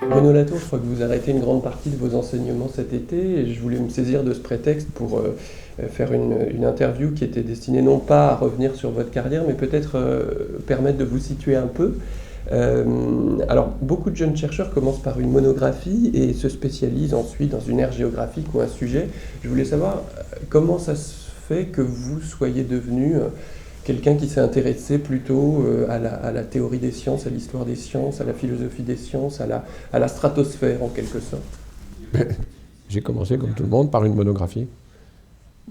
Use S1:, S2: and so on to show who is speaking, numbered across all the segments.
S1: Bruno Latour, je crois que vous arrêtez une grande partie de vos enseignements cet été et je voulais me saisir de ce prétexte pour faire une interview qui était destinée non pas à revenir sur votre carrière, mais peut-être permettre de vous situer un peu. Alors, beaucoup de jeunes chercheurs commencent par une monographie et se spécialisent ensuite dans une aire géographique ou un sujet. Je voulais savoir comment ça se fait que vous soyez devenu quelqu'un qui s'est intéressé plutôt à la théorie des sciences, à l'histoire des sciences, à la philosophie des sciences, à la stratosphère en quelque sorte.
S2: J'ai commencé, comme tout le monde, par une monographie.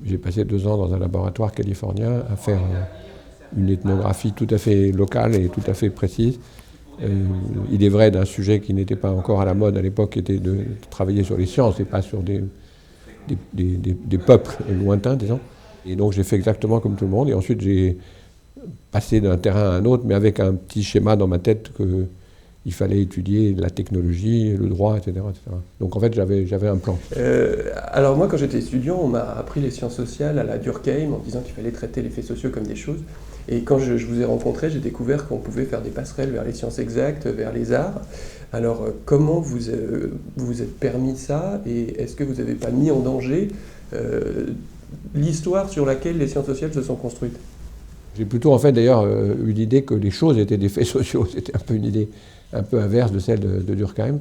S2: J'ai passé 2 ans dans un laboratoire californien à faire une ethnographie tout à fait locale et tout à fait précise. Il est vrai d'un sujet qui n'était pas encore à la mode à l'époque, qui était de travailler sur les sciences et pas sur des peuples lointains, disons. Et donc j'ai fait exactement comme tout le monde. Et ensuite j'ai passé d'un terrain à un autre, mais avec un petit schéma dans ma tête qu'il fallait étudier la technologie, le droit, etc. etc. Donc en fait j'avais un plan.
S1: Alors moi quand j'étais étudiant, on m'a appris les sciences sociales à la Durkheim en disant qu'il fallait traiter les faits sociaux comme des choses. Et quand je vous ai rencontré, j'ai découvert qu'on pouvait faire des passerelles vers les sciences exactes, vers les arts. Alors comment vous êtes permis ça et est-ce que vous n'avez pas mis en danger l'histoire sur laquelle les sciences sociales se sont construites?
S2: J'ai plutôt en fait d'ailleurs eu l'idée que les choses étaient des faits sociaux. C'était un peu une idée un peu inverse de celle de Durkheim.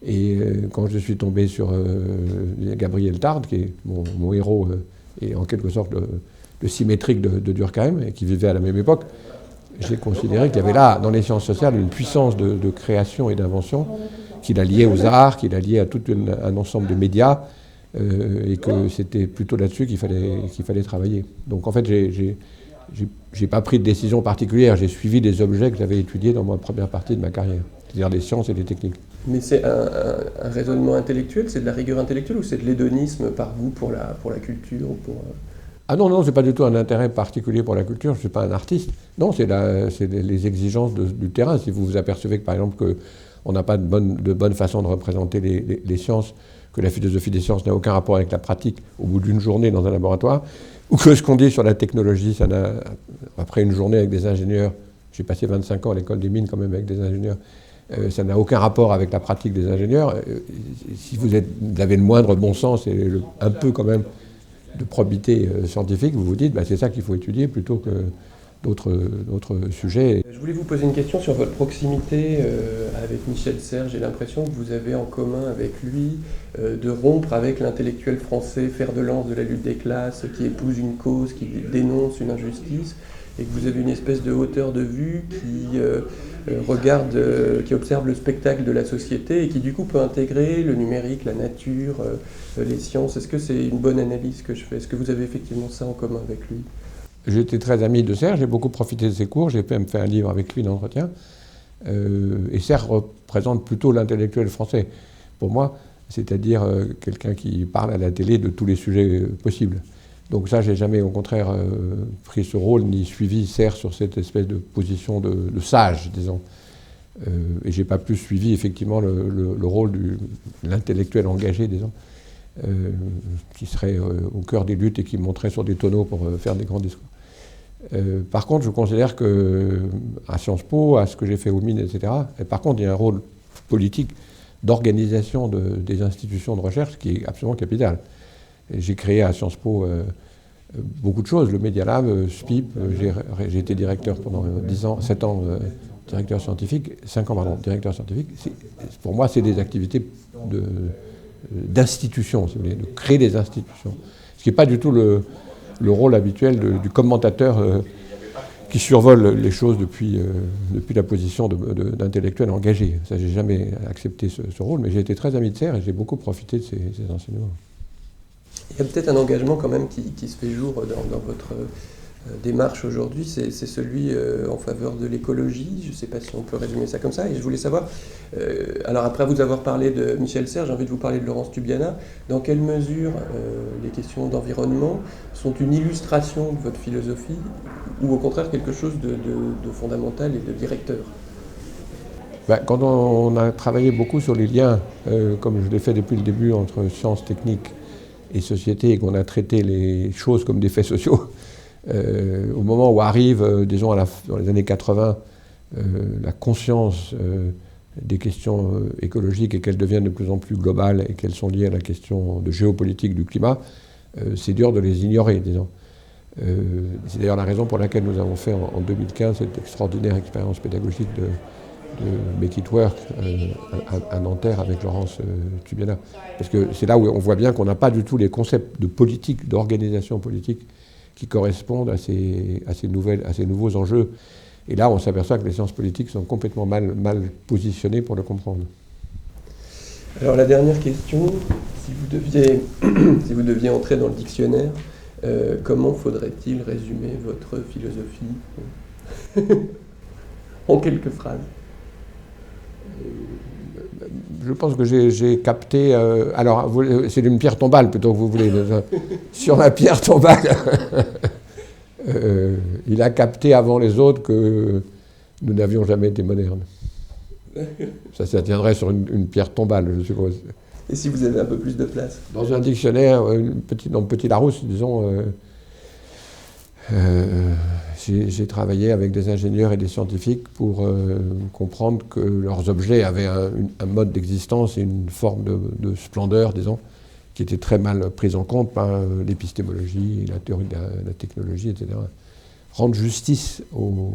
S2: Et quand je suis tombé sur Gabriel Tarde, qui est mon héros et en quelque sorte le symétrique de Durkheim, et qui vivait à la même époque, j'ai considéré qu'il y avait là, dans les sciences sociales, une puissance de création et d'invention qu'il a liée aux arts, qu'il a liée à tout un ensemble de médias, et que c'était plutôt là-dessus qu'il fallait travailler. Donc en fait, j'ai pas pris de décision particulière, j'ai suivi des objets que j'avais étudiés dans ma première partie de ma carrière, c'est-à-dire des sciences et des techniques.
S1: Mais c'est un raisonnement intellectuel, c'est de la rigueur intellectuelle ou c'est de l'hédonisme par goût pour la culture ou pour...
S2: Ah non, c'est pas du tout un intérêt particulier pour la culture, je suis pas un artiste. Non, c'est les exigences du terrain. Si vous vous apercevez que par exemple qu'on n'a pas de bonne façon de représenter les sciences, que la philosophie des sciences n'a aucun rapport avec la pratique au bout d'une journée dans un laboratoire, ou que ce qu'on dit sur la technologie, après une journée avec des ingénieurs, j'ai passé 25 ans à l'école des mines quand même avec des ingénieurs, ça n'a aucun rapport avec la pratique des ingénieurs. Si vous avez le moindre bon sens et un peu quand même de probité scientifique, vous vous dites c'est ça qu'il faut étudier plutôt que d'autres sujets.
S1: Je voulais vous poser une question sur votre proximité avec Michel Serres. J'ai l'impression que vous avez en commun avec lui de rompre avec l'intellectuel français, fer de lance de la lutte des classes, qui épouse une cause, qui dénonce une injustice, et que vous avez une espèce de hauteur de vue qui regarde, qui observe le spectacle de la société et qui du coup peut intégrer le numérique, la nature, les sciences. Est-ce que c'est une bonne analyse que je fais? Est-ce que vous avez effectivement ça en commun avec lui?
S2: J'étais très ami de Serres, j'ai beaucoup profité de ses cours, j'ai même fait un livre avec lui d'entretien. Et Serres représente plutôt l'intellectuel français, pour moi, c'est-à-dire quelqu'un qui parle à la télé de tous les sujets possibles. Donc ça, j'ai jamais, au contraire, pris ce rôle, ni suivi Serres sur cette espèce de position de sage, disons. Et j'ai pas plus suivi, effectivement, le rôle de l'intellectuel engagé, disons, qui serait au cœur des luttes et qui monterait sur des tonneaux pour faire des grands discours. Par contre, je considère qu'à Sciences Po, à ce que j'ai fait aux mines, etc., et par contre, il y a un rôle politique d'organisation des institutions de recherche qui est absolument capital. J'ai créé à Sciences Po beaucoup de choses, le Media Lab, SPIP, j'ai été directeur pendant 7 ans, directeur scientifique, 5 ans, pardon, directeur scientifique. Pour moi, c'est des activités d'institutions, si vous voulez, de créer des institutions. Ce qui n'est pas du tout le rôle habituel du commentateur qui survole les choses depuis la position d'intellectuel engagé. Ça, j'ai jamais accepté ce rôle, mais j'ai été très ami de Serres et j'ai beaucoup profité de ses enseignements.
S1: Il y a peut-être un engagement quand même qui se fait jour dans votre démarche aujourd'hui, c'est celui en faveur de l'écologie. Je ne sais pas si on peut résumer ça comme ça. Et je voulais savoir, alors après vous avoir parlé de Michel Serres, j'ai envie de vous parler de Laurence Tubiana. Dans quelle mesure les questions d'environnement sont une illustration de votre philosophie ou au contraire quelque chose de fondamental et de directeur?
S2: Quand on a travaillé beaucoup sur les liens, comme je l'ai fait depuis le début, entre sciences techniques et société, et qu'on a traité les choses comme des faits sociaux, au moment où arrive, disons dans les années 80, la conscience des questions écologiques et qu'elles deviennent de plus en plus globales et qu'elles sont liées à la question de géopolitique du climat, c'est dur de les ignorer, disons. C'est d'ailleurs la raison pour laquelle nous avons fait en 2015 cette extraordinaire expérience pédagogique de Make It Work à Nanterre avec Laurence Tubiana. Parce que c'est là où on voit bien qu'on n'a pas du tout les concepts de politique, d'organisation politique qui correspondent à ces nouveaux enjeux. Et là, on s'aperçoit que les sciences politiques sont complètement mal positionnées pour le comprendre.
S1: Alors la dernière question, si vous deviez entrer dans le dictionnaire, comment faudrait-il résumer votre philosophie en quelques phrases?
S2: Je pense que j'ai capté... alors, c'est une pierre tombale plutôt que vous voulez. Sur la pierre tombale, il a capté avant les autres que nous n'avions jamais été modernes. Ça tiendrait sur une pierre tombale, je suppose.
S1: Et si vous avez un peu plus de place?
S2: Dans un dictionnaire, dans Petit Larousse, disons, j'ai travaillé avec des ingénieurs et des scientifiques pour comprendre que leurs objets avaient un mode d'existence et une forme de splendeur, disons, qui était très mal prise en compte par l'épistémologie, la théorie de la technologie, etc. Rendre justice aux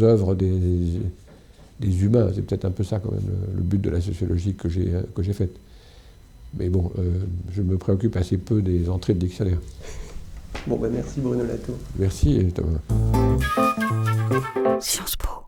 S2: œuvres des humains, c'est peut-être un peu ça quand même le but de la sociologie que j'ai faite. Mais bon, je me préoccupe assez peu des entrées de dictionnaire.
S1: Bon, merci Bruno Latour.
S2: Merci Thomas.
S3: Sciences Po.